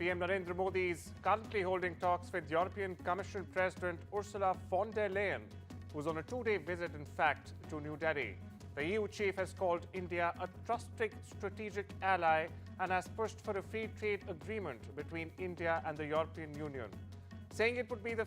PM Narendra Modi is currently holding talks with European Commission President Ursula von der Leyen, who's on a two-day visit, in fact, to New Delhi. The EU chief has called India a trusted strategic ally and has pushed for a free trade agreement between India and the European Union, saying it would be the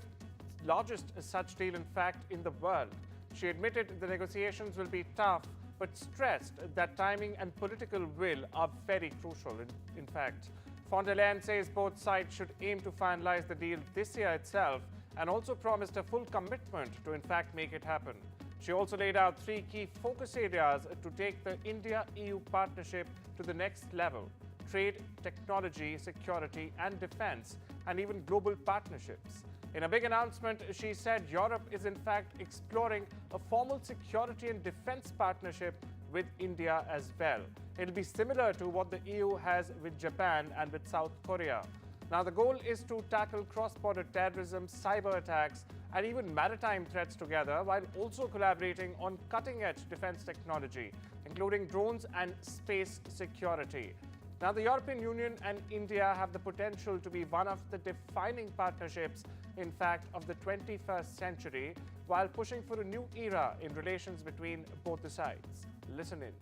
largest such deal, in fact, in the world. She admitted the negotiations will be tough, but stressed that timing and political will are very crucial. In fact, von der Leyen says both sides should aim to finalize the deal this year itself and also promised a full commitment to, in fact, make it happen. She also laid out three key focus areas to take the India-EU partnership to the next level: trade, technology, security and defense, and even global partnerships. In a big announcement, she said Europe is in fact exploring a formal security and defense partnership with India as well. It'll be similar to what the EU has with Japan and with South Korea. Now, the goal is to tackle cross-border terrorism, cyber attacks, and even maritime threats together, while also collaborating on cutting-edge defense technology, including drones and space security. Now, the European Union and India have the potential to be one of the defining partnerships, in fact, of the 21st century, while pushing for a new era in relations between both the sides. Listen in.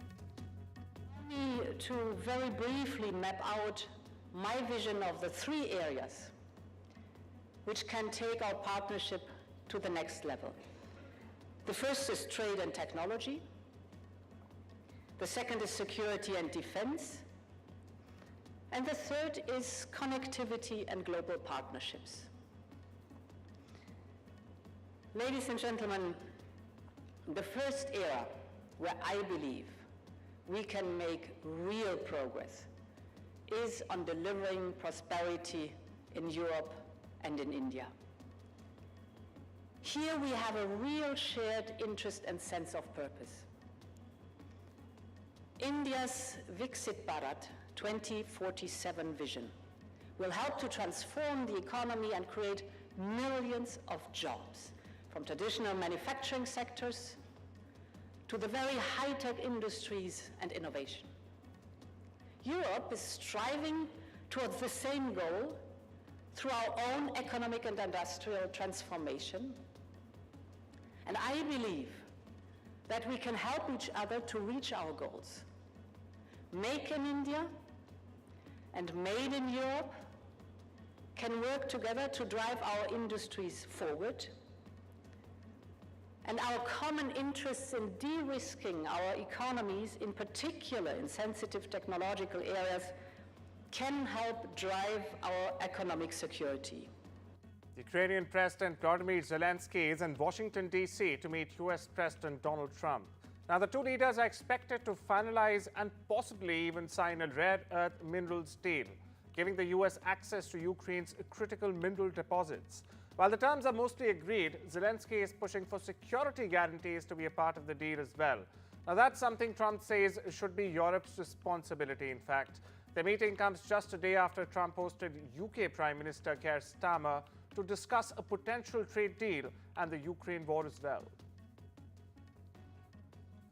To very briefly map out my vision of the three areas which can take our partnership to the next level. The first is trade and technology. The second is security and defense. And the third is connectivity and global partnerships. Ladies and gentlemen, the first area where I believe we can make real progress is on delivering prosperity in Europe and in India. Here we have a real shared interest and sense of purpose. India's Viksit Bharat 2047 vision will help to transform the economy and create millions of jobs, from traditional manufacturing sectors to the very high-tech industries and innovation. Europe is striving towards the same goal through our own economic and industrial transformation. And I believe that we can help each other to reach our goals. Make in India and Made in Europe can work together to drive our industries forward. And our common interests in de-risking our economies, in particular in sensitive technological areas, can help drive our economic security. Ukrainian President Volodymyr Zelensky is in Washington, D.C. to meet U.S. President Donald Trump. Now, the two leaders are expected to finalize and possibly even sign a rare earth minerals deal, giving the U.S. access to Ukraine's critical mineral deposits. While the terms are mostly agreed, Zelensky is pushing for security guarantees to be a part of the deal as well. Now, that's something Trump says should be Europe's responsibility, in fact. The meeting comes just a day after Trump hosted UK Prime Minister Keir Starmer to discuss a potential trade deal and the Ukraine war as well.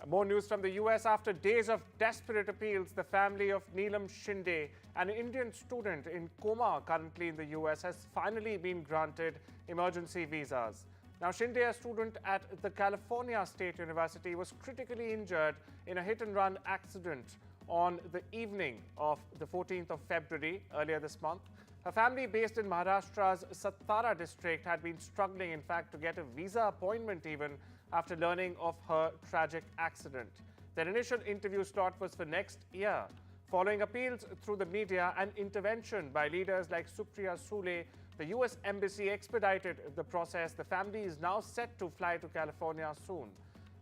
More news from the US. After days of desperate appeals, the family of Neelam Shinde, an Indian student in coma currently in the US, has finally been granted emergency visas. Now, Shinde, a student at the California State University, was critically injured in a hit-and-run accident on the evening of the 14th of February earlier this month. Her family, based in Maharashtra's Satara district, had been struggling, in fact, to get a visa appointment even after learning of her tragic accident. Their initial interview slot was for next year. Following appeals through the media and intervention by leaders like Supriya Sule, the U.S. Embassy expedited the process. The family is now set to fly to California soon.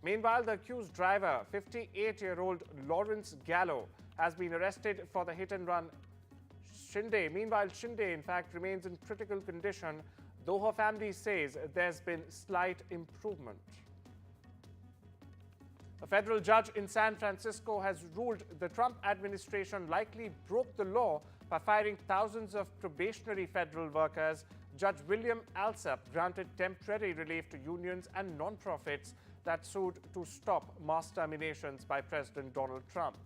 Meanwhile, the accused driver, 58-year-old Lawrence Gallo, has been arrested for the hit-and-run Shinde. Meanwhile, Shinde, in fact, remains in critical condition, though her family says there's been slight improvement. A federal judge in San Francisco has ruled the Trump administration likely broke the law by firing thousands of probationary federal workers. Judge William Alsup granted temporary relief to unions and non-profits that sued to stop mass terminations by President Donald Trump.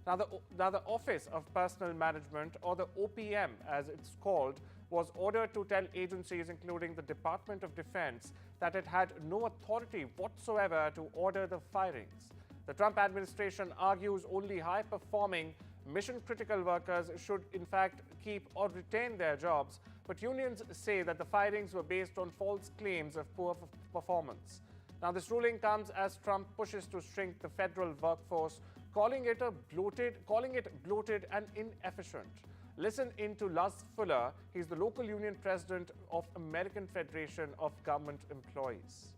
Now, the Office of Personnel Management, or the OPM as it's called, was ordered to tell agencies, including the Department of Defense, that it had no authority whatsoever to order the firings. The Trump administration argues only high-performing, mission-critical workers should, in fact, keep or retain their jobs, but unions say that the firings were based on false claims of poor performance. Now, this ruling comes as Trump pushes to shrink the federal workforce, calling it bloated and inefficient. Listen in to Luz Fuller. He's the local union president of American Federation of Government Employees.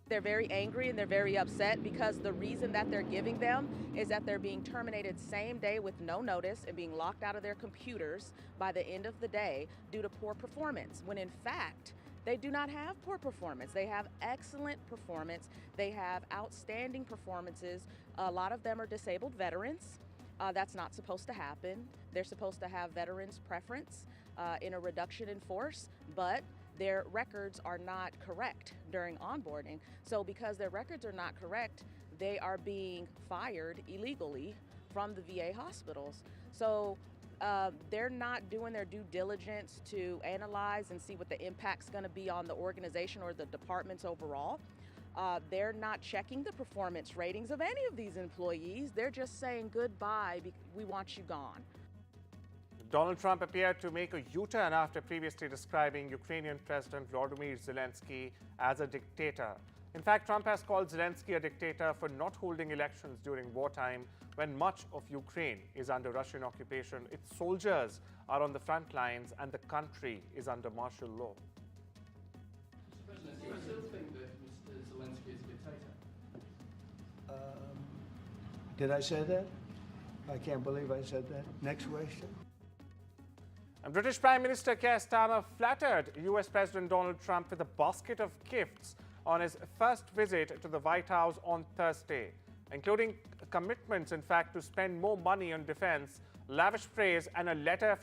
They're very angry and they're very upset because the reason that they're giving them is that they're being terminated same day with no notice and being locked out of their computers by the end of the day due to poor performance, when in fact, they do not have poor performance. They have excellent performance. They have outstanding performances. A lot of them are disabled veterans. That's not supposed to happen. They're supposed to have veterans preference in a reduction in force, but their records are not correct during onboarding. So because their records are not correct, they are being fired illegally from the VA hospitals. So they're not doing their due diligence to analyze and see what the impact's going to be on the organization or the departments overall. They're not checking the performance ratings of any of these employees. They're just saying goodbye, we want you gone. Donald Trump appeared to make a U-turn after previously describing Ukrainian President Volodymyr Zelensky as a dictator. In fact, Trump has called Zelensky a dictator for not holding elections during wartime when much of Ukraine is under Russian occupation. Its soldiers are on the front lines and the country is under martial law. Mr. President, do you still think that Mr. Zelensky is a dictator? Did I say that? I can't believe I said that. Next question. And British Prime Minister Keir Starmer flattered US President Donald Trump with a basket of gifts on his first visit to the White House on Thursday, including commitments, in fact, to spend more money on defense, lavish praise, and a letter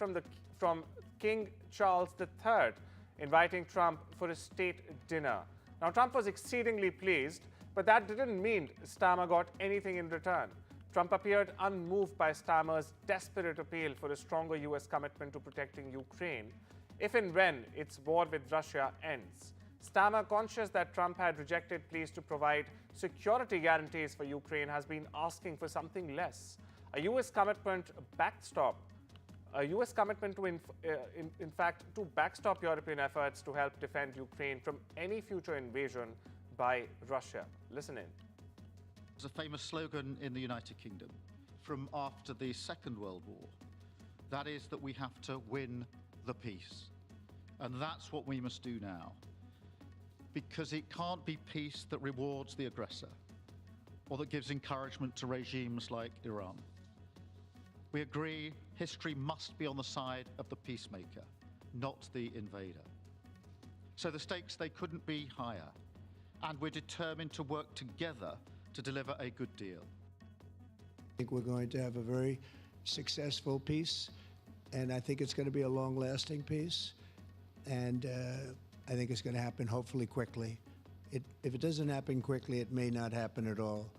from King Charles III inviting Trump for a state dinner. Now, Trump was exceedingly pleased, but that didn't mean Starmer got anything in return. Trump appeared unmoved by Starmer's desperate appeal for a stronger U.S. commitment to protecting Ukraine if and when its war with Russia ends. Starmer, conscious that Trump had rejected pleas to provide security guarantees for Ukraine, has been asking for something less. A U.S. commitment backstop. A U.S. commitment to, in fact, to backstop European efforts to help defend Ukraine from any future invasion by Russia. Listen in. There's a famous slogan in the United Kingdom from after the Second World War. That is that we have to win the peace. And that's what we must do now. Because it can't be peace that rewards the aggressor or that gives encouragement to regimes like Iran. We agree history must be on the side of the peacemaker, not the invader. So the stakes, they couldn't be higher. And we're determined to work together to deliver a good deal. I think we're going to have a very successful peace, and I think it's going to be a long-lasting peace, and I think it's going to happen hopefully quickly. If it doesn't happen quickly, it may not happen at all.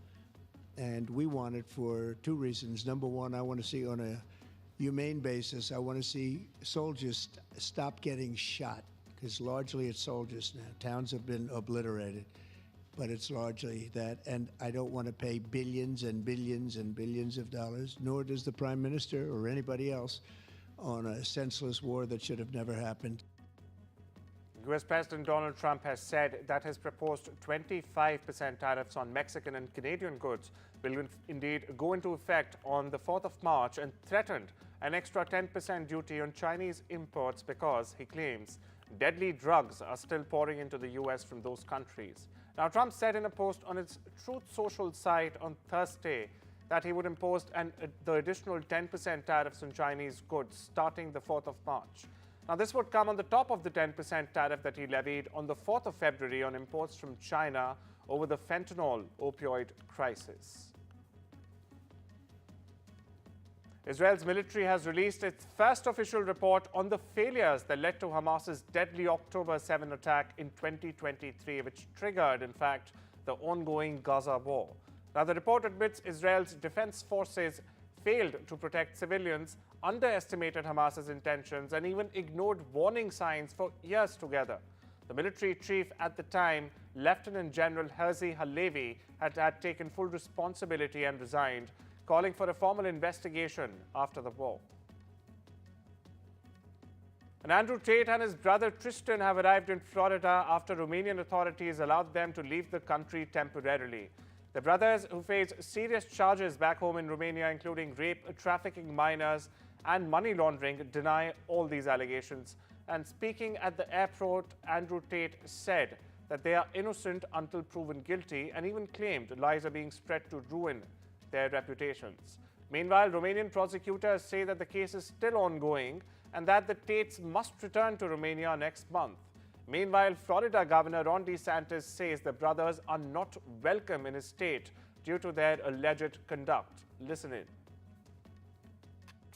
And we want it for two reasons. Number one, I want to see on a humane basis, I want to see soldiers stop getting shot, because largely it's soldiers now. Towns have been obliterated. But it's largely that, and I don't want to pay billions and billions and billions of dollars, nor does the Prime Minister or anybody else, on a senseless war that should have never happened. US President Donald Trump has said that his proposed 25% tariffs on Mexican and Canadian goods will indeed go into effect on the 4th of March, and threatened an extra 10% duty on Chinese imports because, he claims, deadly drugs are still pouring into the US from those countries. Now, Trump said in a post on its Truth Social site on Thursday that he would impose the additional 10% tariffs on Chinese goods starting the 4th of March. Now, this would come on the top of the 10% tariff that he levied on the 4th of February on imports from China over the fentanyl opioid crisis. Israel's military has released its first official report on the failures that led to Hamas's deadly October 7 attack in 2023, which triggered, in fact, the ongoing Gaza war. Now, the report admits Israel's defense forces failed to protect civilians, underestimated Hamas's intentions, and even ignored warning signs for years together. The military chief at the time, Lieutenant General Herzi Halevi, had taken full responsibility and resigned, calling for a formal investigation after the war. And Andrew Tate and his brother Tristan have arrived in Florida after Romanian authorities allowed them to leave the country temporarily. The brothers, who face serious charges back home in Romania, including rape, trafficking minors, and money laundering, deny all these allegations. And speaking at the airport, Andrew Tate said that they are innocent until proven guilty, and even claimed lies are being spread to ruin their reputations. Meanwhile, Romanian prosecutors say that the case is still ongoing and that the Tates must return to Romania next month. Meanwhile, Florida Governor Ron DeSantis says the brothers are not welcome in his state due to their alleged conduct. Listen in.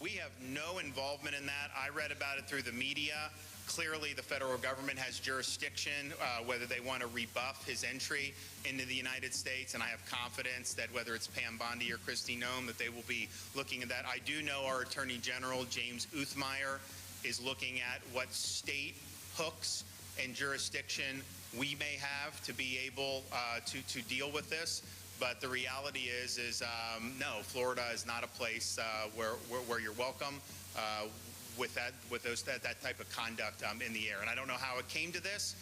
We have no involvement in that. I read about it through the media. Clearly, the federal government has jurisdiction, whether they want to rebuff his entry into the United States, and I have confidence that whether it's Pam Bondi or Kristi Noem, that they will be looking at that. I do know our Attorney General, James Uthmeyer, is looking at what state hooks and jurisdiction we may have to be able to deal with this. But the reality is no, Florida is not a place where you're welcome with that type of conduct in the air. And I don't know how it came to this.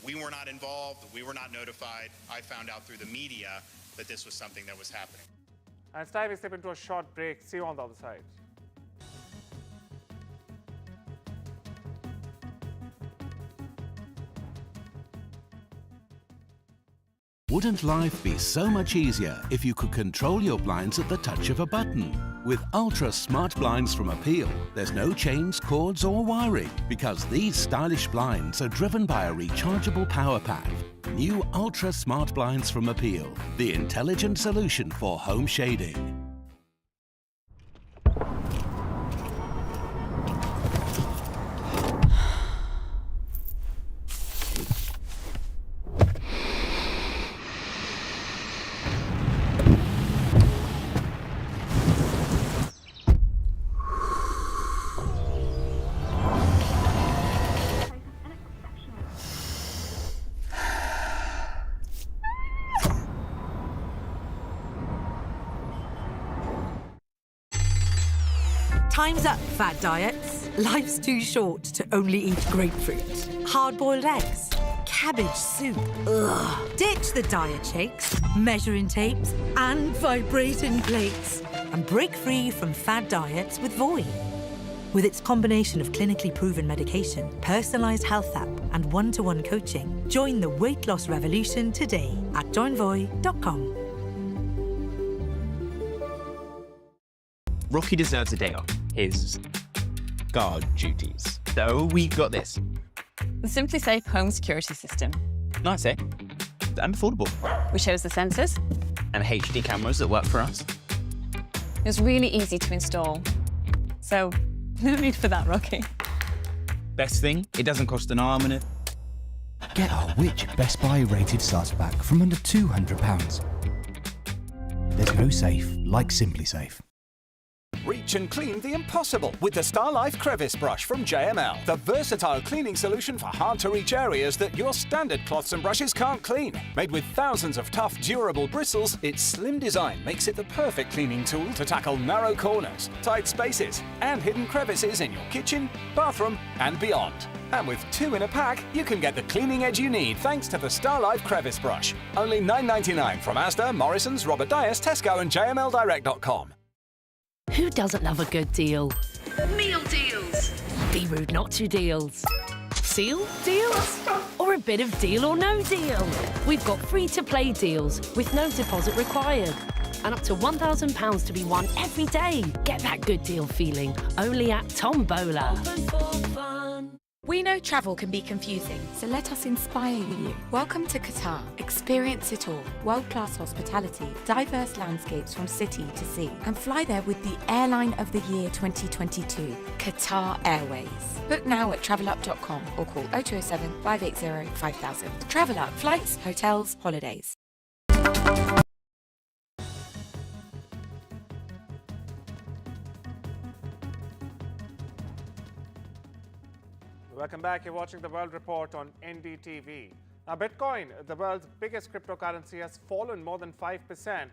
We were not involved. We were not notified. I found out through the media that this was something that was happening. And it's time we step into a short break. See you on the other side. Wouldn't life be so much easier if you could control your blinds at the touch of a button? With Ultra Smart Blinds from Appeal, there's no chains, cords or wiring, because these stylish blinds are driven by a rechargeable power pack. New Ultra Smart Blinds from Appeal, the intelligent solution for home shading. Time's up, fad diets. Life's too short to only eat grapefruit, hard-boiled eggs, cabbage soup. Ugh. Ditch the diet shakes, measuring tapes, and vibrating plates, and break free from fad diets with Voi. With its combination of clinically proven medication, personalised health app, and one-to-one coaching, join the weight loss revolution today at joinvoi.com. Rocky deserves a day off his guard duties. So we've got this. The Simply Safe home security system. Nice, eh? And affordable. Which shows the sensors. And HD cameras that work for us. It was really easy to install. So, no need for that, Rocky. Best thing, it doesn't cost an arm and a... Get our Which Best Buy rated starter pack from under £200. There's no safe like Simply Safe. Reach and clean the impossible with the StarLife Crevice Brush from JML. The versatile cleaning solution for hard-to-reach areas that your standard cloths and brushes can't clean. Made with thousands of tough, durable bristles, its slim design makes it the perfect cleaning tool to tackle narrow corners, tight spaces, and hidden crevices in your kitchen, bathroom, and beyond. And with 2 in a pack, you can get the cleaning edge you need thanks to the StarLife Crevice Brush. Only $9.99 from Asda, Morrisons, Robert Dyas, Tesco, and JMLDirect.com. Who doesn't love a good deal? Meal deals. Be rude not to deals. Seal deals? Or a bit of deal or no deal? We've got free-to-play deals with no deposit required. And up to £1,000 to be won every day. Get that good deal feeling only at Tombola. We know travel can be confusing, so let us inspire you. Welcome to Qatar. Experience it all. World-class hospitality, diverse landscapes from city to sea, and fly there with the Airline of the Year 2022, Qatar Airways. Book now at travelup.com or call 0207 580 5000. Travel Up. Flights, hotels, holidays. Welcome back. You're watching The World Report on NDTV. Now, Bitcoin, the world's biggest cryptocurrency, has fallen more than 5%,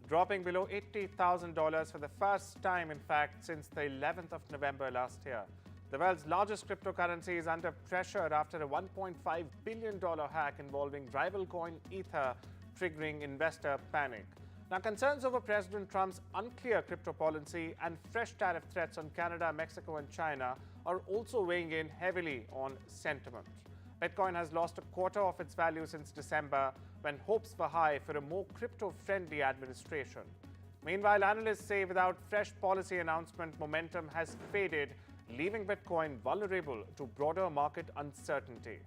dropping below $80,000 for the first time, in fact, since the 11th of November last year. The world's largest cryptocurrency is under pressure after a $1.5 billion hack involving rival coin Ether, triggering investor panic. Now, concerns over President Trump's unclear crypto policy and fresh tariff threats on Canada, Mexico and China are also weighing in heavily on sentiment. Bitcoin has lost a quarter of its value since December, when hopes were high for a more crypto-friendly administration. Meanwhile, analysts say without fresh policy announcement, momentum has faded, leaving Bitcoin vulnerable to broader market uncertainty.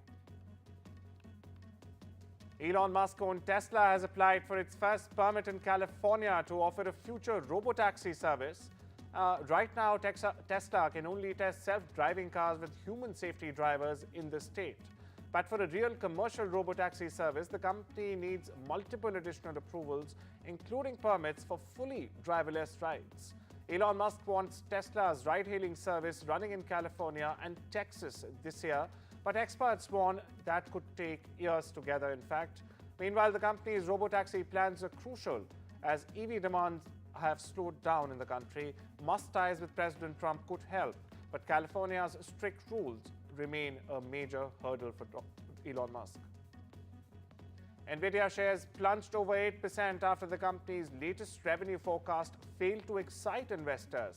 Elon Musk-owned Tesla has applied for its first permit in California to offer a future robotaxi service. Right now, Tesla can only test self-driving cars with human safety drivers in the state. But for a real commercial robotaxi service, the company needs multiple additional approvals, including permits for fully driverless rides. Elon Musk wants Tesla's ride-hailing service running in California and Texas this year, but experts warn that could take years to gather, in fact. Meanwhile, the company's robotaxi plans are crucial as EV demands have slowed down in the country. Musk's ties with President Trump could help, but California's strict rules remain a major hurdle for Elon Musk. NVIDIA shares plunged over 8% after the company's latest revenue forecast failed to excite investors.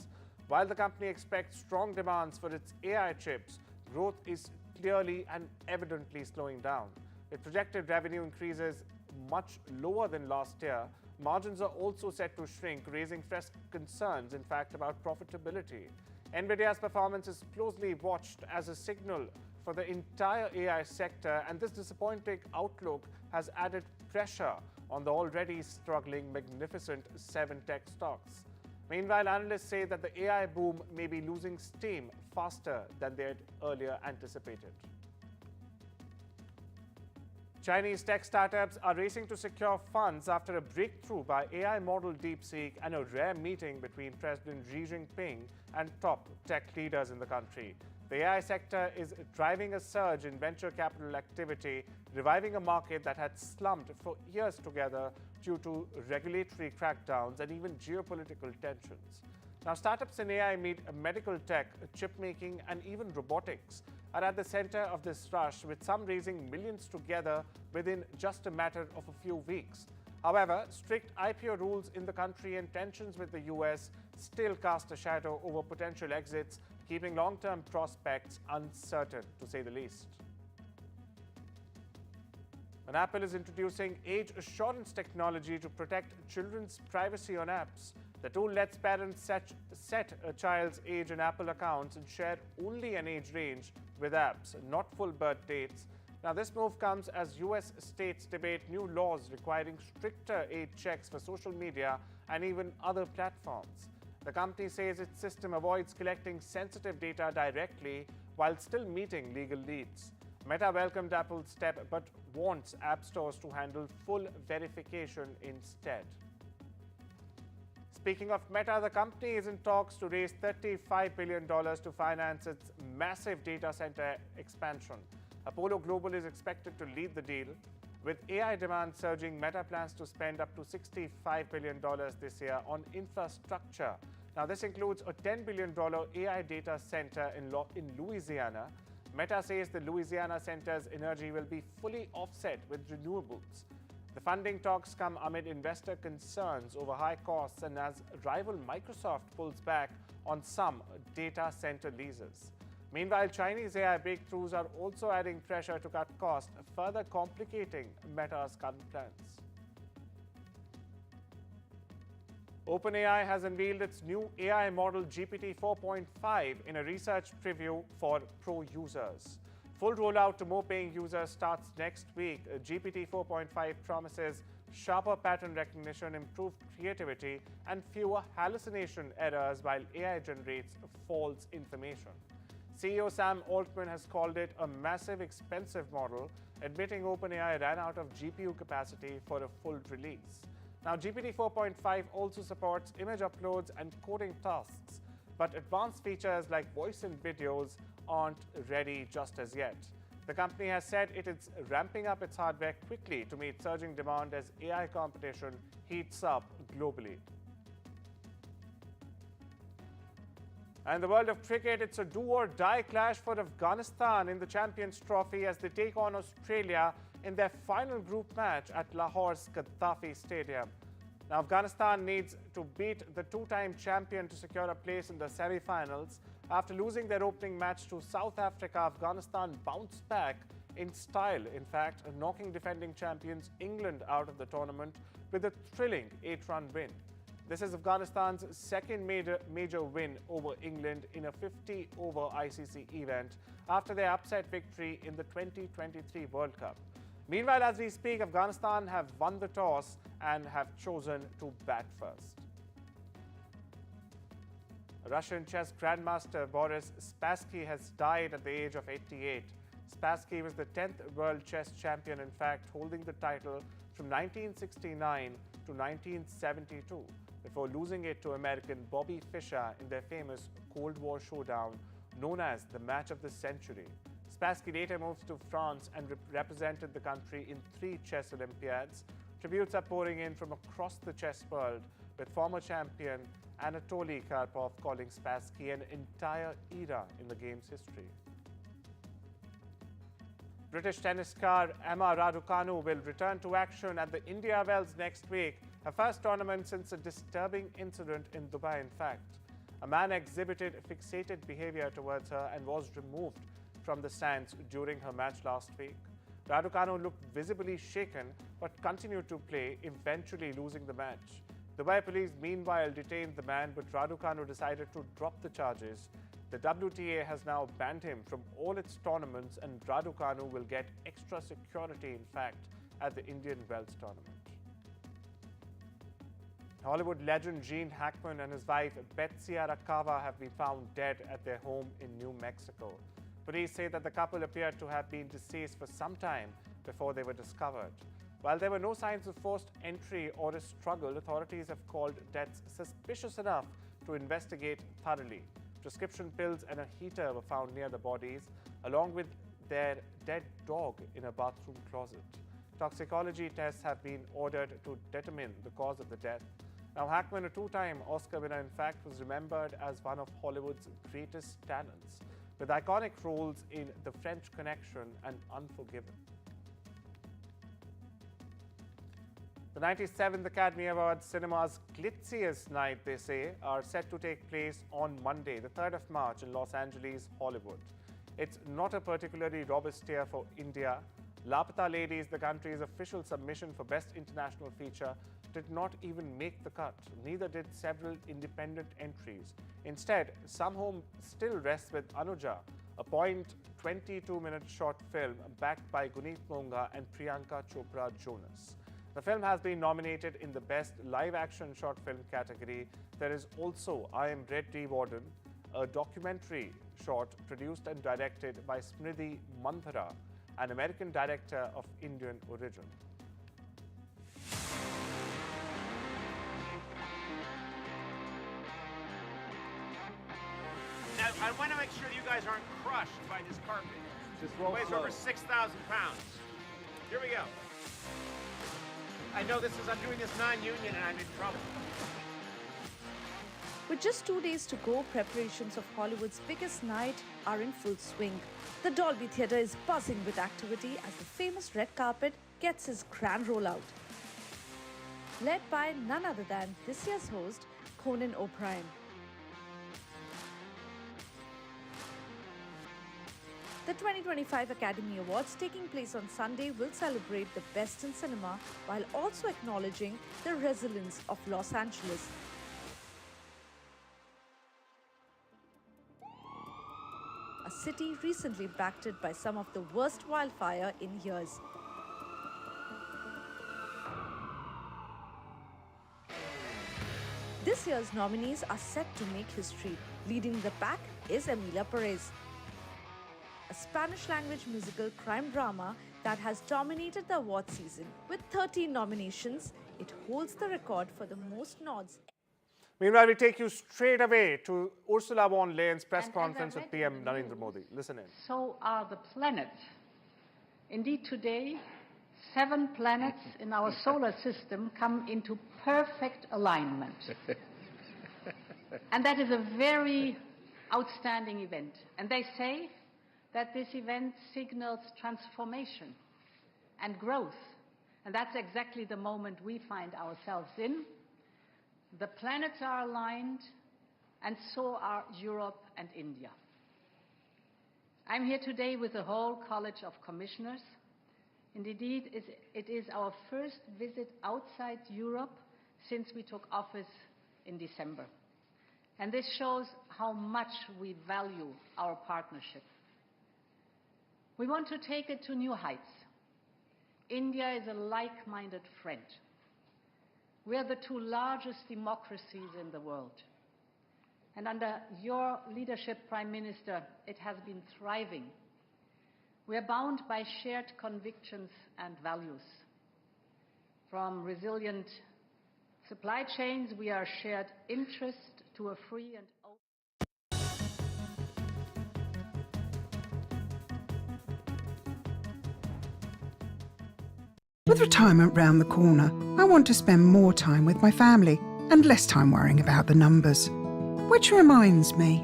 While the company expects strong demands for its AI chips, growth is clearly and evidently slowing down. With projected revenue increases much lower than last year, margins are also set to shrink, raising fresh concerns, in fact, about profitability. NVIDIA's performance is closely watched as a signal for the entire AI sector, and this disappointing outlook has added pressure on the already struggling Magnificent Seven tech stocks. Meanwhile, analysts say that the AI boom may be losing steam faster than they had earlier anticipated. Chinese tech startups are racing to secure funds after a breakthrough by AI model DeepSeek and a rare meeting between President Xi Jinping and top tech leaders in the country. The AI sector is driving a surge in venture capital activity, reviving a market that had slumped for years together due to regulatory crackdowns and even geopolitical tensions. Now, startups in AI meet medical tech, chip making, and even robotics are at the center of this rush, with some raising millions together within just a matter of a few weeks. However, strict IPO rules in the country and tensions with the US still cast a shadow over potential exits, keeping long-term prospects uncertain, to say the least. And Apple is introducing age assurance technology to protect children's privacy on apps. The tool lets parents set a child's age in Apple accounts and share only an age range with apps, not full birth dates. Now, this move comes as US states debate new laws requiring stricter age checks for social media and even other platforms. The company says its system avoids collecting sensitive data directly while still meeting legal needs. Meta welcomed Apple's step but wants app stores to handle full verification instead. Speaking of Meta, the company is in talks to raise $35 billion to finance its massive data center expansion. Apollo Global is expected to lead the deal. With AI demand surging, Meta plans to spend up to $65 billion this year on infrastructure. Now, this includes a $10 billion AI data center in Louisiana. Meta says the Louisiana center's energy will be fully offset with renewables. The funding talks come amid investor concerns over high costs and as rival Microsoft pulls back on some data center leases. Meanwhile, Chinese AI breakthroughs are also adding pressure to cut costs, further complicating Meta's current plans. OpenAI has unveiled its new AI model GPT 4.5 in a research preview for pro users. Full rollout to more paying users starts next week. GPT 4.5 promises sharper pattern recognition, improved creativity, and fewer hallucination errors while AI generates false information. CEO Sam Altman has called it a massive, expensive model, admitting OpenAI ran out of GPU capacity for a full release. Now, GPT 4.5 also supports image uploads and coding tasks. but advanced features like voice and videos aren't ready just as yet. The company has said it is ramping up its hardware quickly to meet surging demand as AI competition heats up globally. And in the world of cricket, it's a do-or-die clash for Afghanistan in the Champions Trophy as they take on Australia in their final group match at Lahore's Gaddafi Stadium. Now, Afghanistan needs to beat the two-time champion to secure a place in the semi-finals. After losing their opening match to South Africa, Afghanistan bounced back in style, in fact, knocking defending champions England out of the tournament with a thrilling 8-run win. This is Afghanistan's second major win over England in a 50-over ICC event after their upset victory in the 2023 World Cup. Meanwhile, as we speak, Afghanistan have won the toss and have chosen to bat first. Russian chess grandmaster Boris Spassky has died at the age of 88. Spassky was the 10th world chess champion, in fact, holding the title from 1969 to 1972. Before losing it to American Bobby Fischer in their famous Cold War showdown known as the match of the century. Spassky later moved to France and represented the country in 3 chess Olympiads. Tributes are pouring in from across the chess world, with former champion Anatoly Karpov calling Spassky an entire era in the game's history. British tennis star Emma Raducanu will return to action at the India Wells next week, her first tournament since a disturbing incident in Dubai, in fact. A man exhibited fixated behavior towards her and was removed from the stands during her match last week. Raducanu looked visibly shaken but continued to play, eventually losing the match. Dubai police meanwhile detained the man, but Raducanu decided to drop the charges. The WTA has now banned him from all its tournaments, and Raducanu will get extra security, in fact, at the Indian Wells tournament. Hollywood legend Gene Hackman and his wife Betsy Arakawa have been found dead at their home in New Mexico. Police say that the couple appeared to have been deceased for some time before they were discovered. While there were no signs of forced entry or a struggle, authorities have called deaths suspicious enough to investigate thoroughly. Prescription pills and a heater were found near the bodies, along with their dead dog in a bathroom closet. Toxicology tests have been ordered to determine the cause of the death. Now, Hackman, a 2-time Oscar winner, in fact, was remembered as one of Hollywood's greatest talents, with iconic roles in The French Connection and Unforgiven. The 97th Academy Awards cinema's glitziest night, they say, are set to take place on Monday, the 3rd of March in Los Angeles, Hollywood. It's not a particularly robust year for India. Lapata Ladies, the country's official submission for Best International Feature, did not even make the cut. Neither did several independent entries. Instead, Some Home still rests with Anuja, a 22-minute short film backed by Guneet Monga and Priyanka Chopra Jonas. The film has been nominated in the Best Live-Action Short Film category. There is also I Am Reddy Warden, a documentary short produced and directed by Smriti Manthara, an American director of Indian origin. Now, I want to make sure you guys aren't crushed by this carpet. Just roll It weighs slow. over 6,000 pounds. Here we go. I know this is, I'm doing this non-union and I'm in trouble. With just 2 days to go, preparations of Hollywood's biggest night are in full swing. The Dolby Theatre is buzzing with activity as the famous red carpet gets its grand rollout. Led by none other than this year's host, Conan O'Brien. The 2025 Academy Awards, taking place on Sunday, will celebrate the best in cinema while also acknowledging the resilience of Los Angeles. A city recently impacted by some of the worst wildfire in years. This year's nominees are set to make history. Leading the pack is Emilia Perez, a Spanish-language musical crime drama that has dominated the award season. With 13 nominations, it holds the record for the most nods. Meanwhile, we take you straight away to Ursula von der Leyen's press conference with PM Narendra Modi. Listen in. So are the planets. Indeed, today, 7 planets in our solar system come into perfect alignment. And that is a very outstanding event. And they say that this event signals transformation and growth. And that's exactly the moment we find ourselves in. The planets are aligned, and so are Europe and India. I'm here today with the whole College of Commissioners. And indeed, it is our first visit outside Europe since we took office in December. And this shows how much we value our partnership. We want to take it to new heights. India is a like-minded friend. We are the 2 largest democracies in the world. And under your leadership, Prime Minister, it has been thriving. We are bound by shared convictions and values. From resilient supply chains, we are shared interest to a free and open. With retirement round the corner, I want to spend more time with my family and less time worrying about the numbers. Which reminds me.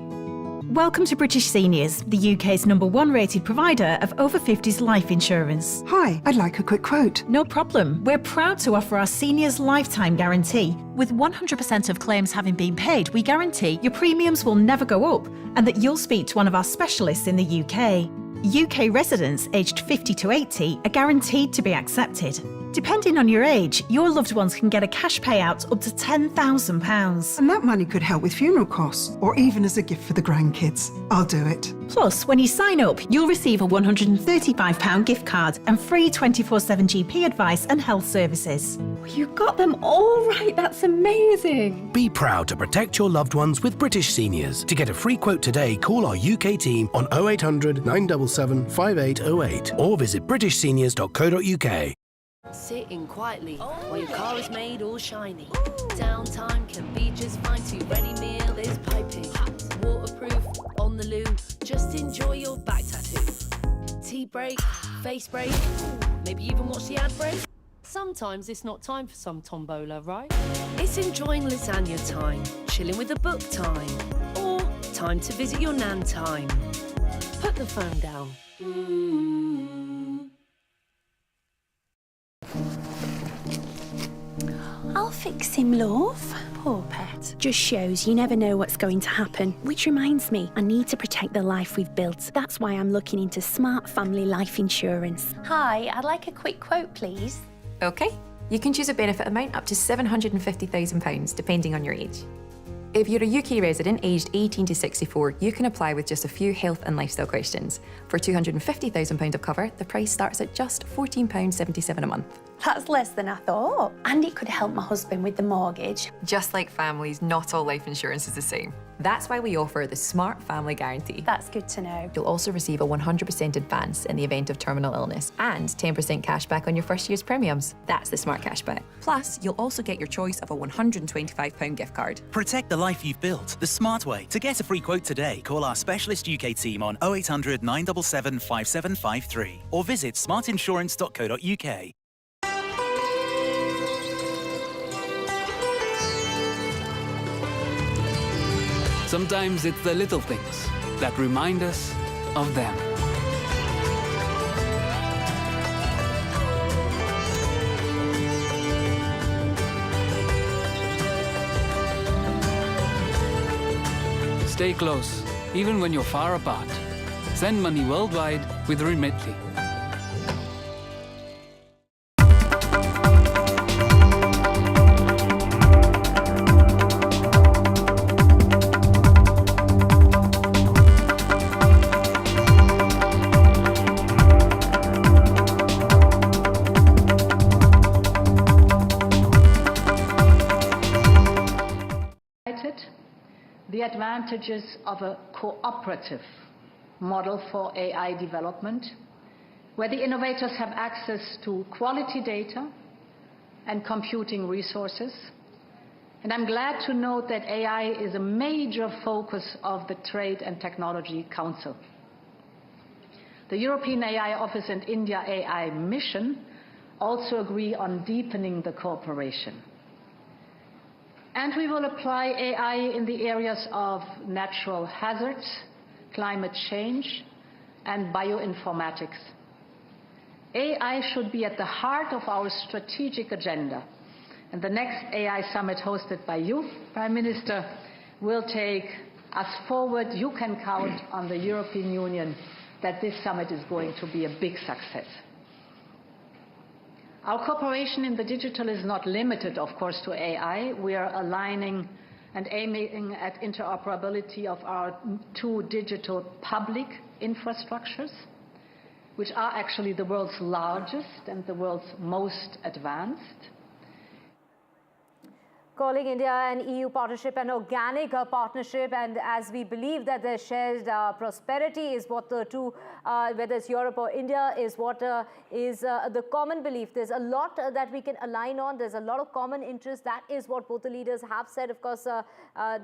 Welcome to British Seniors, the UK's #1 rated provider of over 50s life insurance. Hi, I'd like a quick quote. No problem. We're proud to offer our seniors lifetime guarantee. With 100% of claims having been paid, we guarantee your premiums will never go up and that you'll speak to one of our specialists in the UK. UK residents aged 50 to 80 are guaranteed to be accepted. Depending on your age, your loved ones can get a cash payout up to £10,000. And that money could help with funeral costs or even as a gift for the grandkids. I'll do it. Plus, when you sign up, you'll receive a £135 gift card and free 24/7 GP advice and health services. You got them all right. That's amazing. Be proud to protect your loved ones with British Seniors. To get a free quote today, call our UK team on 0800 977 5808 or visit britishseniors.co.uk. Sitting quietly while your car is made all shiny. Downtime can be just fine too. Ready meal is piping. Waterproof, on the loo. Just enjoy your back tattoo. Tea break, face break, maybe even watch the ad break. Sometimes it's not time for some tombola, right? It's enjoying lasagna time, chilling with a book time, or time to visit your nan time. Put the phone down. I'll fix him, love. Poor pet. Just shows you never know what's going to happen. Which reminds me, I need to protect the life we've built. That's why I'm looking into smart family life insurance. Hi, I'd like a quick quote, please. OK. You can choose a benefit amount up to £750,000, depending on your age. If you're a UK resident aged 18 to 64, you can apply with just a few health and lifestyle questions. For £250,000 of cover, the price starts at just £14.77 a month. That's less than I thought. And it could help my husband with the mortgage. Just like families, not all life insurance is the same. That's why we offer the Smart Family Guarantee. That's good to know. You'll also receive a 100% advance in the event of terminal illness and 10% cash back on your first year's premiums. That's the Smart Cashback. Plus, you'll also get your choice of a £125 gift card. Protect the life you've built the smart way. To get a free quote today, call our specialist UK team on 0800 977 5753 or visit smartinsurance.co.uk. Sometimes it's the little things that remind us of them. Stay close, even when you're far apart. Send money worldwide with Remitly. The advantages of a cooperative model for AI development, where the innovators have access to quality data and computing resources, And I'm glad to note that AI is a major focus of the Trade and Technology Council. The European AI Office and India AI Mission also agree on deepening the cooperation. And we will apply AI in the areas of natural hazards, climate change, and bioinformatics. AI should be at the heart of our strategic agenda. And the next AI summit hosted by you, Prime Minister, will take us forward. You can count on the European Union that this summit is going to be a big success. Our cooperation in the digital is not limited, of course, to AI. We are aligning and aiming at interoperability of our two digital public infrastructures, which are actually the world's largest and the world's most advanced. Calling India and EU partnership an organic partnership, and as we believe that the shared prosperity is what the two, whether it's Europe or India, is what is the common belief. There's a lot that we can align on. There's a lot of common interest. That is what both the leaders have said. Of course,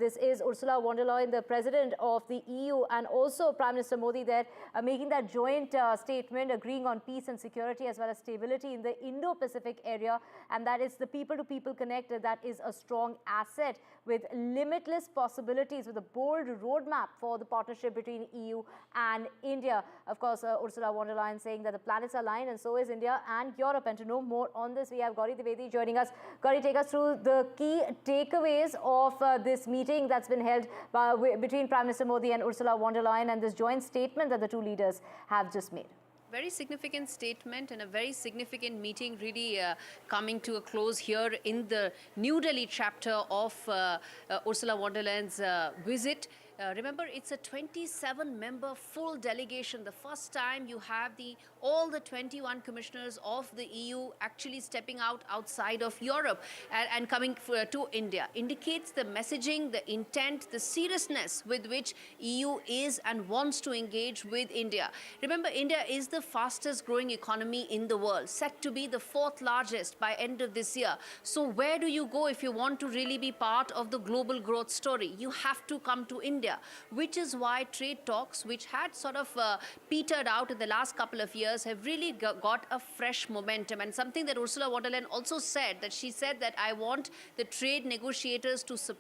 this is Ursula von der Leyen, the president of the EU, and also Prime Minister Modi there, making that joint statement, agreeing on peace and security as well as stability in the Indo-Pacific area, and that is the people-to-people connected. That is a strong asset with limitless possibilities, with a bold roadmap for the partnership between EU and India. Of course, Ursula von der Leyen saying that the planets are aligned, and so is India and Europe. And to know more on this, we have Gauri Dwivedi joining us. Gauri, take us through the key takeaways of this meeting that's been held between Prime Minister Modi and Ursula von der Leyen, and this joint statement that the two leaders have just made. Very significant statement and a very significant meeting really coming to a close here in the New Delhi chapter of Ursula von der Leyen's visit. Remember, it's a 27-member full delegation. The first time you have all the 21 commissioners of the EU actually stepping outside of Europe and coming to India. Indicates the messaging, the intent, the seriousness with which EU is and wants to engage with India. Remember, India is the fastest growing economy in the world, set to be the 4th largest by end of this year. So where do you go if you want to really be part of the global growth story? You have to come to India, which is why trade talks, which had sort of petered out in the last couple of years, have really got a fresh momentum. And something that Ursula von der Leyen also said, that she said that I want the trade negotiators to support